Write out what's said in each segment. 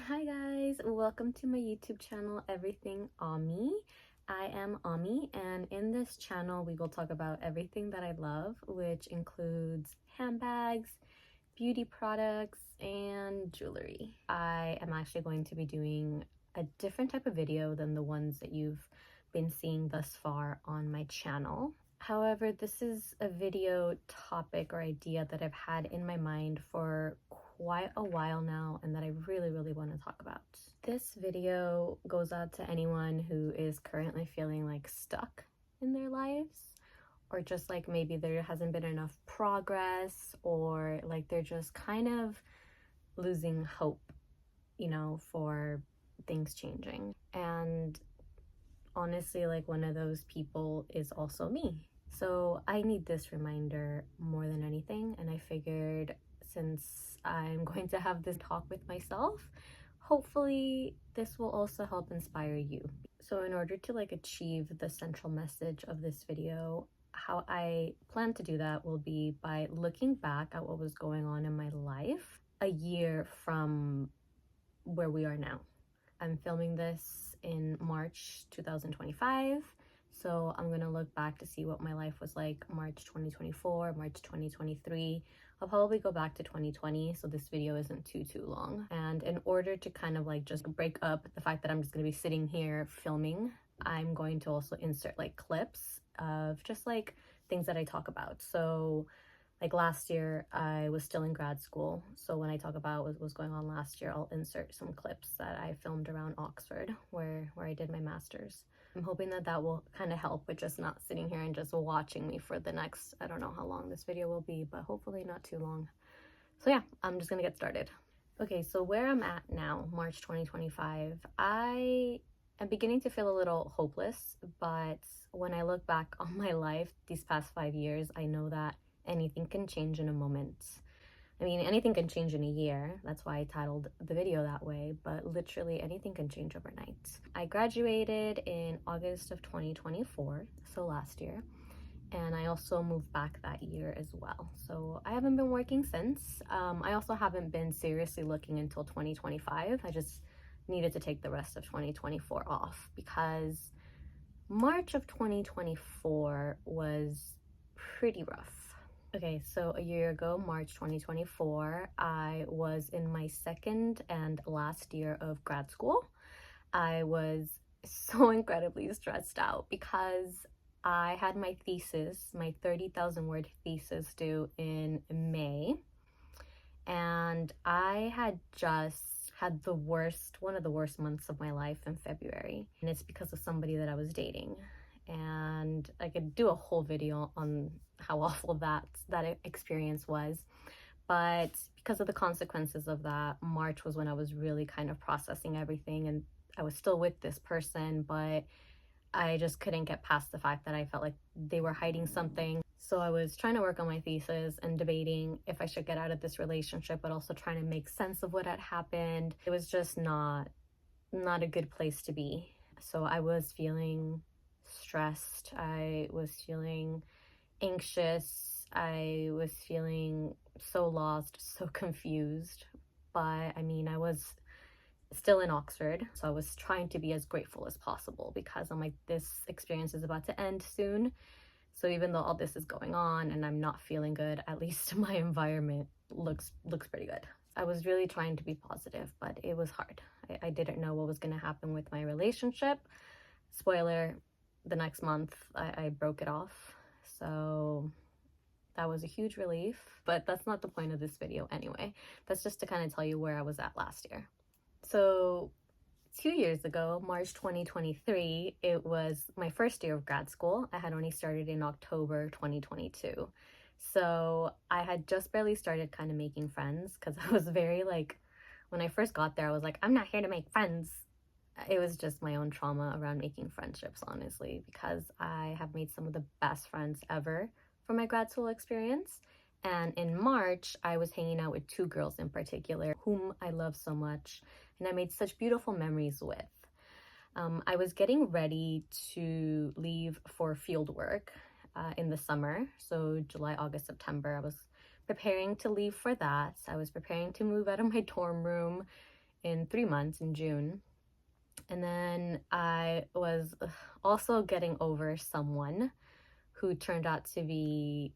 Hi guys, welcome to my YouTube channel, Everything Ami. I am Ami, and in this channel we will talk about everything that I love, which includes handbags, beauty products, and jewelry. I am actually going to be doing a different type of video than the ones that you've been seeing thus far on my channel. However, this is a video topic or idea that I've had in my mind for quite a while now and that I really want to talk about. This video goes out to anyone who is currently feeling like stuck in their lives, or just like maybe there hasn't been enough progress, or like they're just kind of losing hope, for things changing. And honestly, like one of those people is also me. So I need this reminder more than anything, and I figured since I'm going to have this talk with myself, hopefully this will also help inspire you. So in order to achieve the central message of this video, how I plan to do that will be by looking back at what was going on in my life a year from where we are now. I'm filming this in March 2025, so I'm gonna look back to see what my life was like March 2024, March 2023. I'll probably go back to 2020, so this video isn't too long. And in order to kind of just break up the fact that I'm just gonna be sitting here filming, I'm going to also insert clips of just things that I talk about. So last year, I was still in grad school. So when I talk about what was going on last year, I'll insert some clips that I filmed around Oxford, where I did my master's. I'm hoping that that will kind of help with just not sitting here and just watching me for the next, I don't know how long this video will be, but hopefully not too long. So yeah, I'm just gonna get started. Okay, so where I'm at now, March 2025, I am beginning to feel a little hopeless, but when I look back on my life these past 5 years, I know that anything can change in a moment. I mean, anything can change in a year. That's why I titled the video that way, but literally anything can change overnight. I graduated in August of 2024, so last year, and I also moved back that year as well. So I haven't been working since. I also haven't been seriously looking until 2025. I just needed to take the rest of 2024 off because March of 2024 was pretty rough. Okay, so a year ago, March 2024, I was in my second and last year of grad school. I was so incredibly stressed out because I had my thesis, my 30,000 word thesis due in May. And I had just had one of the worst months of my life in February. And it's because of somebody that I was dating. And I could do a whole video on how awful that experience was. But because of the consequences of that, March was when I was really kind of processing everything. And I was still with this person, but I just couldn't get past the fact that I felt like they were hiding something. So I was trying to work on my thesis and debating if I should get out of this relationship, but also trying to make sense of what had happened. It was just not a good place to be. So I was feeling stressed. I was feeling anxious. I was feeling so lost, so confused. But I mean, I was still in Oxford, so I was trying to be as grateful as possible because I'm like, this experience is about to end soon. So even though all this is going on and I'm not feeling good, at least my environment looks pretty good. I was really trying to be positive, but it was hard. I didn't know what was going to happen with my relationship. Spoiler, the next month I broke it off. So that was a huge relief, but that's not the point of this video anyway. That's just to kind of tell you where I was at last year. So 2 years ago, March 2023, it was my first year of grad school. I had only started in October 2022. So I had just barely started kind of making friends because I was very when I first got there, I was like, I'm not here to make friends. It was just my own trauma around making friendships, honestly, because I have made some of the best friends ever from my grad school experience. And in March, I was hanging out with two girls in particular, whom I love so much, and I made such beautiful memories with. I was getting ready to leave for field work in the summer, so July, August, September. I was preparing to leave for that. I was preparing to move out of my dorm room in 3 months in June. And then I was also getting over someone who turned out to be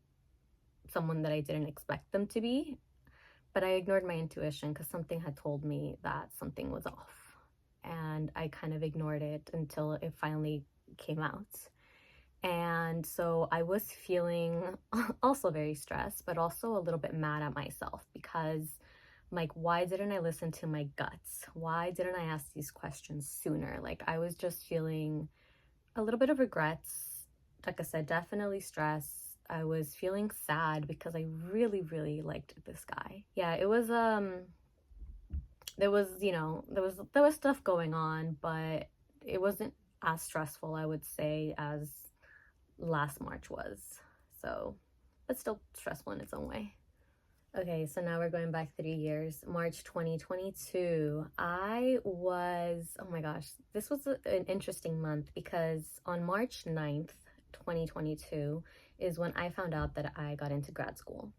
someone that I didn't expect them to be. But I ignored my intuition because something had told me that something was off. And I kind of ignored it until it finally came out. And so I was feeling also very stressed, but also a little bit mad at myself because, like, why didn't I listen to my guts? Why didn't I ask these questions sooner? Like, I was just feeling a little bit of regrets. Like I said, definitely stress. I was feeling sad because I really, really liked this guy. Yeah, it was there was, there was stuff going on, but it wasn't as stressful, I would say, as last March was. So, but still stressful in its own way. Okay, so now we're going back 3 years. March 2022. Oh my gosh, this was an interesting month because on March 9th, 2022 is when I found out that I got into grad school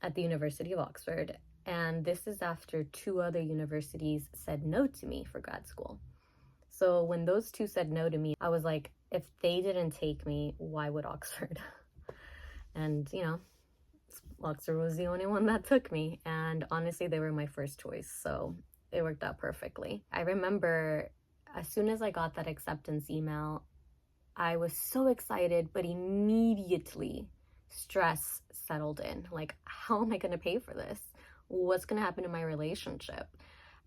at the University of Oxford. And this is after 2 other universities said no to me for grad school. So when those 2 said no to me, I was like, if they didn't take me, why would Oxford? And, Oxford was the only one that took me. And honestly, they were my first choice. So it worked out perfectly. I remember as soon as I got that acceptance email, I was so excited, but immediately stress settled in. Like, how am I going to pay for this? What's going to happen to my relationship?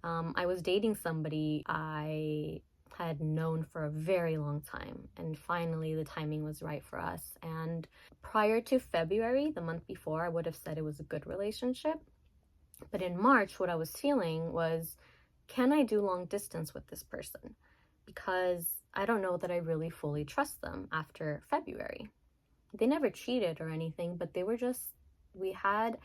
I was dating somebody I had known for a very long time, and finally the timing was right for us. And prior to February, the month before, I would have said it was a good relationship. But in March, what I was feeling was, can I do long distance with this person? Because I don't know that I really fully trust them after February. They never cheated or anything, but we had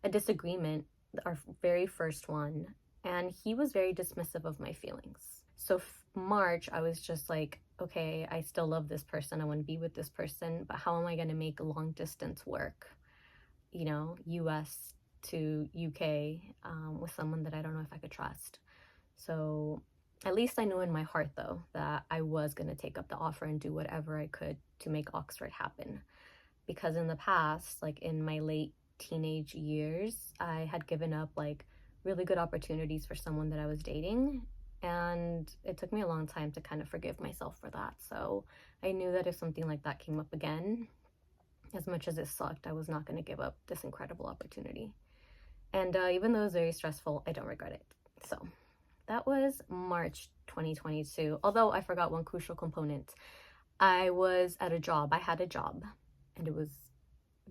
a disagreement, our very first one, and he was very dismissive of my feelings. So March, I was just like, okay, I still love this person. I want to be with this person, but how am I going to make long distance work? US to UK with someone that I don't know if I could trust. So at least I knew in my heart, though, that I was going to take up the offer and do whatever I could to make Oxford happen. Because in the past, like in my late teenage years, I had given up like really good opportunities for someone that I was dating. And it took me a long time to kind of forgive myself for that. So I knew that if something like that came up again, as much as it sucked, I was not going to give up this incredible opportunity. And even though it was very stressful, I don't regret it. So that was March 2022. Although I forgot one crucial component. I was at a job. I had a job, and it was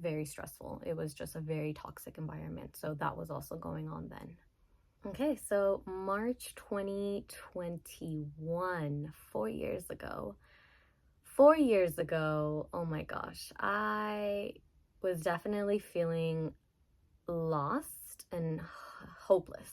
very stressful. It was just a very toxic environment. So that was also going on then. Okay, so March 2021, 4 years ago. 4 years ago, oh my gosh, I was definitely feeling lost and hopeless.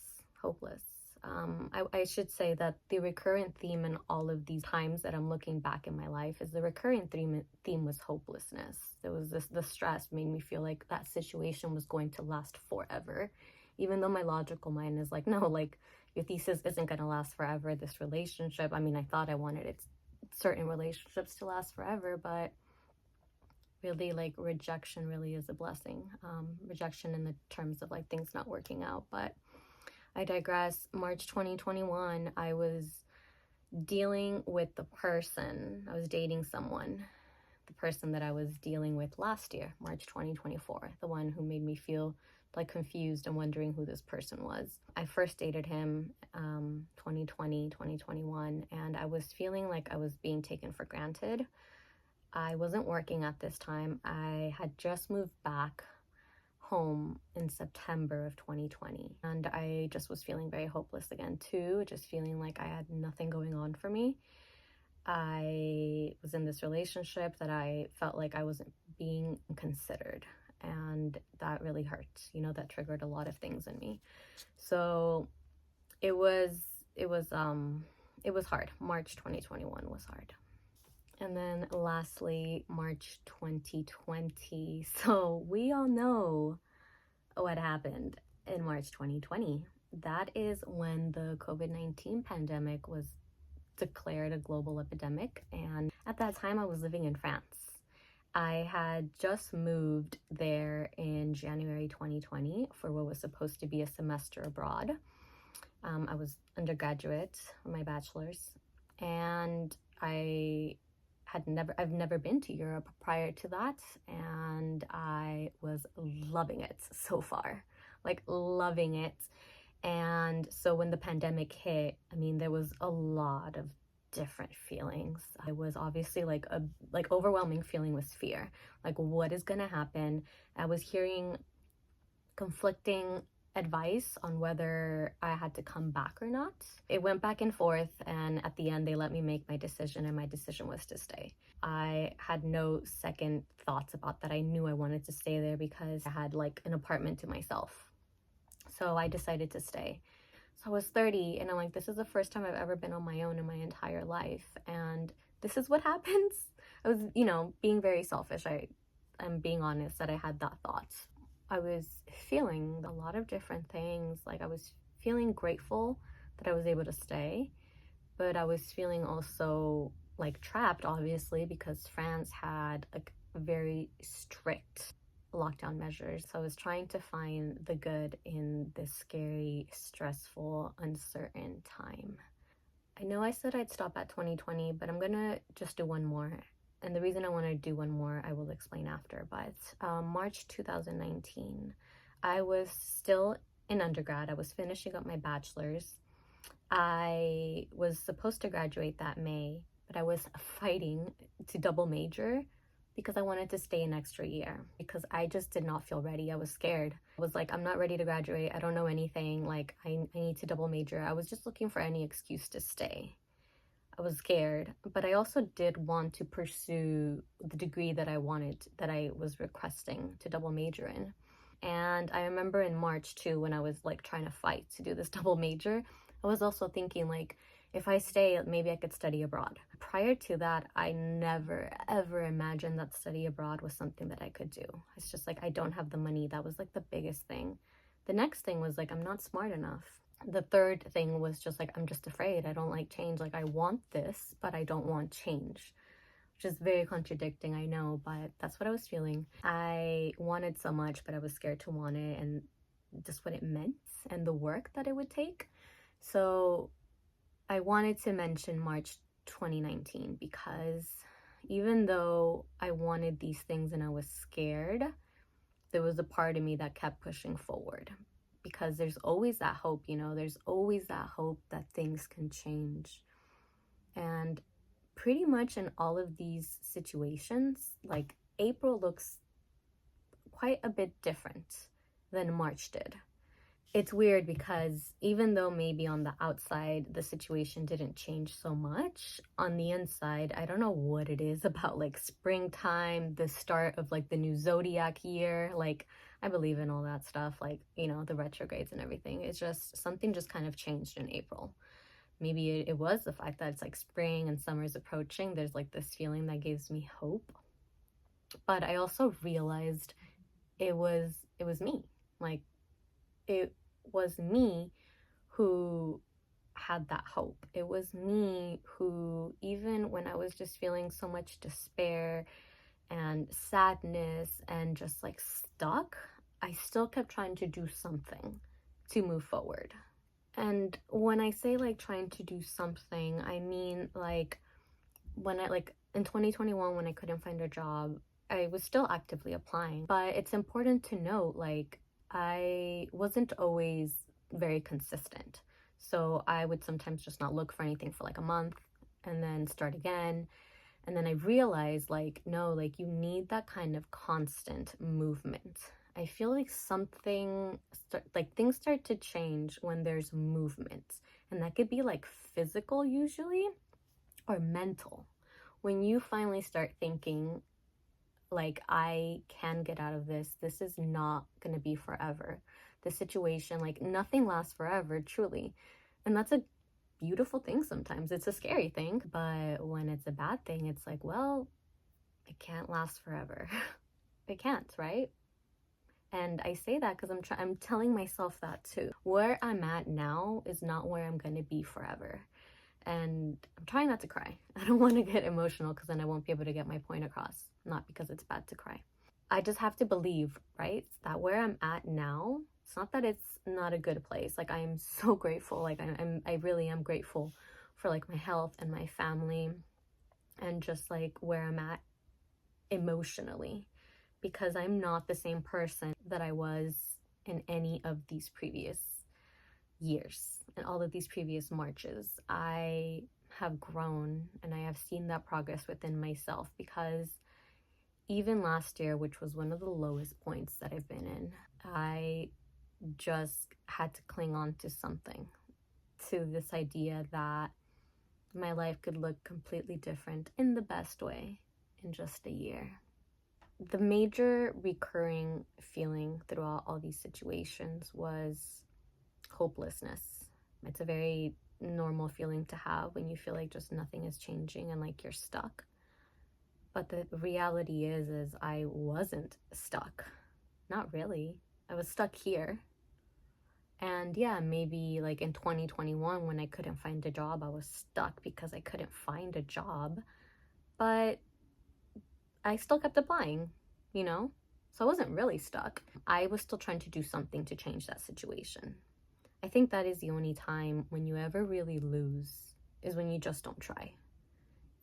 I should say that the recurrent theme in all of these times that I'm looking back in my life is the recurrent theme was hopelessness. There was the stress made me feel like that situation was going to last forever, even though my logical mind is like, no, like your thesis isn't going to last forever. This relationship, I mean, I thought I wanted certain relationships to last forever, but really, like, rejection really is a blessing. Rejection in the terms of like things not working out, but I digress. March 2021, I was dealing with I was dating someone, the person that I was dealing with last year, March 2024, the one who made me feel like confused and wondering who this person was. I first dated him 2020, 2021, and I was feeling like I was being taken for granted. I wasn't working at this time. I had just moved back home in September of 2020, and I just was feeling very hopeless again too, just feeling like I had nothing going on for me. I was in this relationship that I felt like I wasn't being considered, and that really hurt. That triggered a lot of things in me. So it was hard. March 2021 was hard. And then lastly, March 2020. So we all know what happened in March 2020. that is when the COVID-19 pandemic was declared a global epidemic. And at that time, I was living in France. I had just moved there in January 2020 for what was supposed to be a semester abroad. I was undergraduate for my bachelor's, and I've never been to Europe prior to that, and I was loving it so far, like loving it. And so when the pandemic hit, I mean, there was a lot of different feelings. It was obviously like overwhelming feeling was fear. Like, what is gonna happen? I was hearing conflicting advice on whether I had to come back or not. It went back and forth, and at the end they let me make my decision, and my decision was to stay. I had no second thoughts about that. I knew I wanted to stay there because I had like an apartment to myself. So I decided to stay. So I was 30, and I'm like, this is the first time I've ever been on my own in my entire life, and this is what happens. I was, being very selfish. I'm being honest that I had that thought. I was feeling a lot of different things. Like, I was feeling grateful that I was able to stay, but I was feeling also like trapped, obviously, because France had like very strict lockdown measures. So I was trying to find the good in this scary, stressful, uncertain time. I know I said I'd stop at 2020, but I'm gonna just do one more. And the reason I want to do one more, I will explain after. But March 2019, I was still in undergrad. I was finishing up my bachelor's. I was supposed to graduate that May, but I was fighting to double major because I wanted to stay an extra year, because I just did not feel ready. I was scared. I was like, I'm not ready to graduate. I don't know anything. Like, I need to double major. I was just looking for any excuse to stay. I was scared, but I also did want to pursue the degree that I wanted, that I was requesting to double major in. And I remember in March too, when I was like trying to fight to do this double major, I was also thinking like, if I stay, maybe I could study abroad. Prior to that, I never ever imagined that study abroad was something that I could do. It's just like, I don't have the money. That was like the biggest thing. The next thing was like, I'm not smart enough. The third thing was just like, I'm just afraid. I don't like change. Like, I want this, but I don't want change, which is very contradicting, I know, but that's what I was feeling. I wanted so much, but I was scared to want it, and just what it meant and the work that it would take. So I wanted to mention March 2019 because even though I wanted these things and I was scared, there was a part of me that kept pushing forward, because there's always that hope, there's always that hope that things can change. And pretty much in all of these situations, like, April looks quite a bit different than March did. It's weird because even though maybe on the outside the situation didn't change so much, on the inside, I don't know what it is about like springtime, the start of like the new zodiac year. Like, I believe in all that stuff, like, the retrogrades and everything. It's just something just kind of changed in April. Maybe it was the fact that it's like spring and summer's approaching. There's like this feeling that gives me hope. But I also realized it was me. Like, it was me who had that hope. It was me who, even when I was just feeling so much despair and sadness and just like stuck, I still kept trying to do something to move forward. And when I say like trying to do something, I mean like when I like in 2021, when I couldn't find a job, I was still actively applying. But it's important to note, like, I wasn't always very consistent. So I would sometimes just not look for anything for like a month and then start again. And then I realized, like, no, like, you need that kind of constant movement. I feel like things start to change when there's movement. And that could be like physical usually, or mental. When you finally start thinking, like, I can get out of this. This is not going to be forever. The situation, like, nothing lasts forever, truly. And that's a beautiful thing sometimes. It's a scary thing. But when it's a bad thing, it's like, well, it can't last forever. It can't, right? And I say that because I'm telling myself that too. Where I'm at now is not where I'm going to be forever. And I'm trying not to cry. I don't want to get emotional because then I won't be able to get my point across. Not because it's bad to cry. I just have to believe, right, that where I'm at now, it's not that it's not a good place. Like, I am so grateful. Like, I really am grateful for like my health and my family and just like where I'm at emotionally, because I'm not the same person that I was in any of these previous years and all of these previous marches. I have grown and I have seen that progress within myself, because even last year, which was one of the lowest points that I've been in, I just had to cling on to something, to this idea that my life could look completely different in the best way in just a year. The major recurring feeling throughout all these situations was hopelessness. It's a very normal feeling to have when you feel like just nothing is changing and like you're stuck. But the reality is I wasn't stuck. Not really. I was stuck here. And yeah, maybe like in 2021 when I couldn't find a job, I was stuck because I couldn't find a job. But I still kept applying, you know? So I wasn't really stuck. I was still trying to do something to change that situation. I think that is the only time when you ever really lose, is when you just don't try.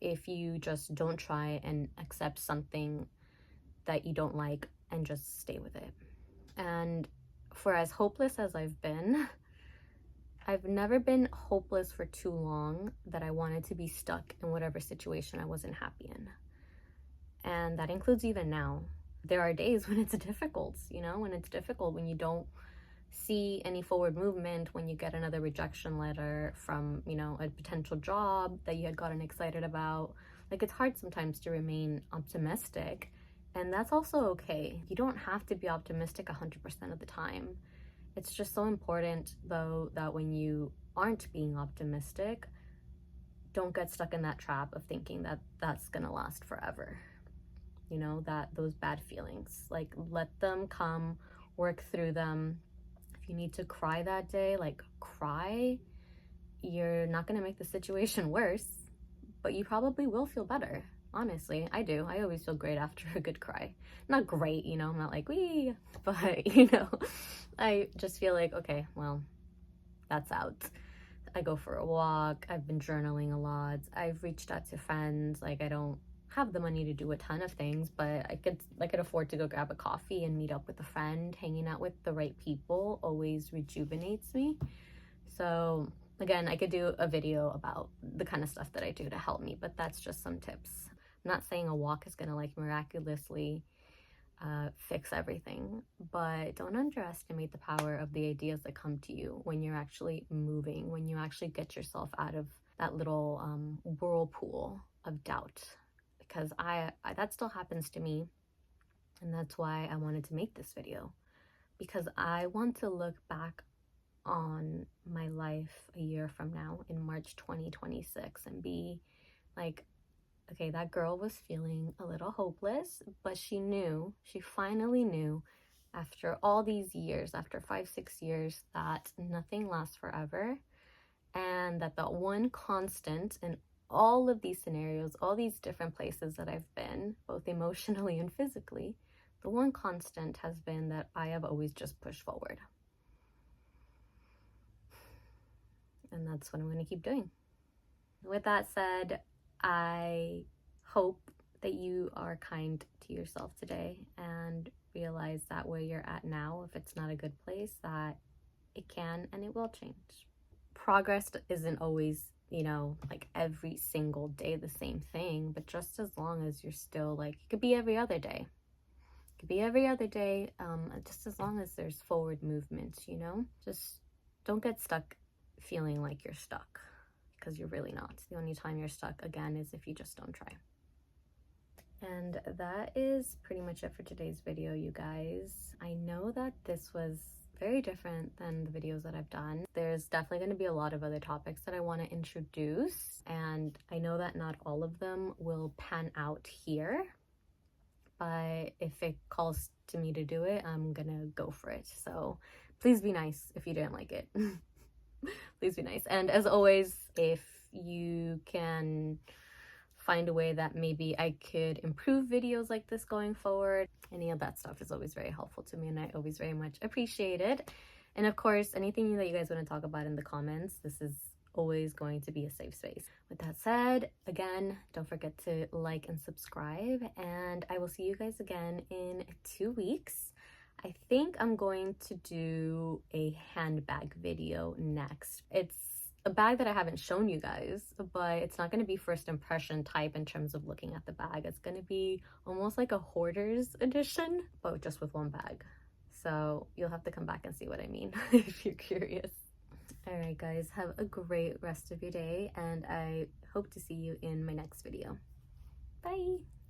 If you just don't try and accept something that you don't like and just stay with it. And for as hopeless as I've been, I've never been hopeless for too long that I wanted to be stuck in whatever situation I wasn't happy in. And that includes even now. There are days when it's difficult, you know, when it's difficult, when you don't see any forward movement, when you get another rejection letter from, you know, a potential job that you had gotten excited about. Like, it's hard sometimes to remain optimistic, and that's also okay. You don't have to be optimistic 100% of the time. It's just so important, though, that when you aren't being optimistic, don't get stuck in that trap of thinking that that's gonna last forever. You know, that those bad feelings, like, let them come, work through them. If you need to cry that day, like, cry. You're not going to make the situation worse, but you probably will feel better. Honestly, I do. I always feel great after a good cry. Not great, you know, I'm not like, wee, but, you know, I just feel like, okay, well, that's out. I go for a walk. I've been journaling a lot. I've reached out to friends. Like, I don't have the money to do a ton of things, but I could afford to go grab a coffee and meet up with a friend. Hanging out with the right people always rejuvenates me. So again, I could do a video about the kind of stuff that I do to help me, but that's just some tips. I'm not saying a walk is gonna like miraculously fix everything, but don't underestimate the power of the ideas that come to you when you're actually moving, when you actually get yourself out of that little whirlpool of doubt. Because I that still happens to me, and that's why I wanted to make this video, because I want to look back on my life a year from now in March 2026 and be like, okay, that girl was feeling a little hopeless, but she finally knew after all these years, after 5-6 years, that nothing lasts forever, and that the one constant in all of these scenarios, all these different places that I've been, both emotionally and physically, the one constant has been that I have always just pushed forward. And that's what I'm going to keep doing. With that said, I hope that you are kind to yourself today and realize that where you're at now, if it's not a good place, that it can and it will change. Progress isn't always, you know, like every single day the same thing, but just as long as you're still like, it could be every other day. It could be every other day, just as long as there's forward movement, you know? Just don't get stuck feeling like you're stuck, because you're really not. The only time you're stuck, again, is if you just don't try. And that is pretty much it for today's video, you guys. I know that this was very different than the videos that I've done. There's definitely going to be a lot of other topics that I want to introduce, and I know that not all of them will pan out here, but if it calls to me to do it, I'm gonna go for it. So please be nice if you didn't like it. Please be nice. And as always, if you can find a way that maybe I could improve videos like this going forward, any of that stuff is always very helpful to me, and I always very much appreciate it. And of course, anything that you guys want to talk about in the comments, this is always going to be a safe space. With that said, again, don't forget to like and subscribe, and I will see you guys again in 2 weeks. I think I'm going to do a handbag video next. It's a bag that I haven't shown you guys, but it's not going to be first impression type in terms of looking at the bag. It's going to be almost like a hoarder's edition, but just with one bag. So you'll have to come back and see what I mean if you're curious. All right, guys, have a great rest of your day, and I hope to see you in my next video. Bye.